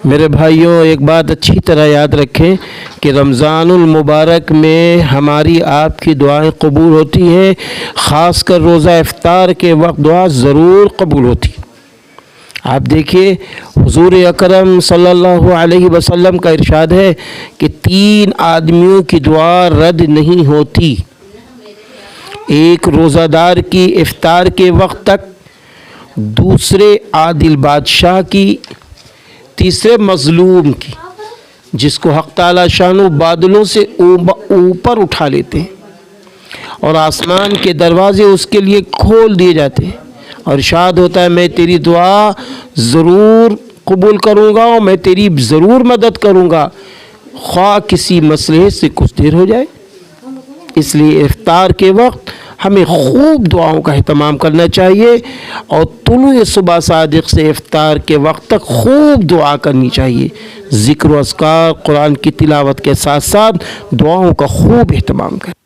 میرے بھائیوں، ایک بات اچھی طرح یاد رکھیں کہ رمضان المبارک میں ہماری آپ کی دعائیں قبول ہوتی ہیں، خاص کر روزہ افطار کے وقت دعا ضرور قبول ہوتی۔ آپ دیکھیے حضور اکرم صلی اللہ علیہ وسلم کا ارشاد ہے کہ 3 آدمیوں کی دعا رد نہیں ہوتی: ایک روزہ دار کی افطار کے وقت تک، دوسرے عادل بادشاہ کی، تیسرے مظلوم کی جس کو حق تعالی شانہ بادلوں سے اوپر اٹھا لیتے ہیں اور آسمان کے دروازے اس کے لیے کھول دیے جاتے ہیں، اور ارشاد ہوتا ہے میں تیری دعا ضرور قبول کروں گا اور میں تیری ضرور مدد کروں گا، خواہ کسی مسئلے سے کچھ دیر ہو جائے۔ اس لیے افطار کے وقت ہمیں خوب دعاؤں کا اہتمام کرنا چاہیے اور طلوع صبح صادق سے افطار کے وقت تک خوب دعا کرنی چاہیے۔ ذکر و اذکار، قرآن کی تلاوت کے ساتھ ساتھ دعاؤں کا خوب اہتمام کریں۔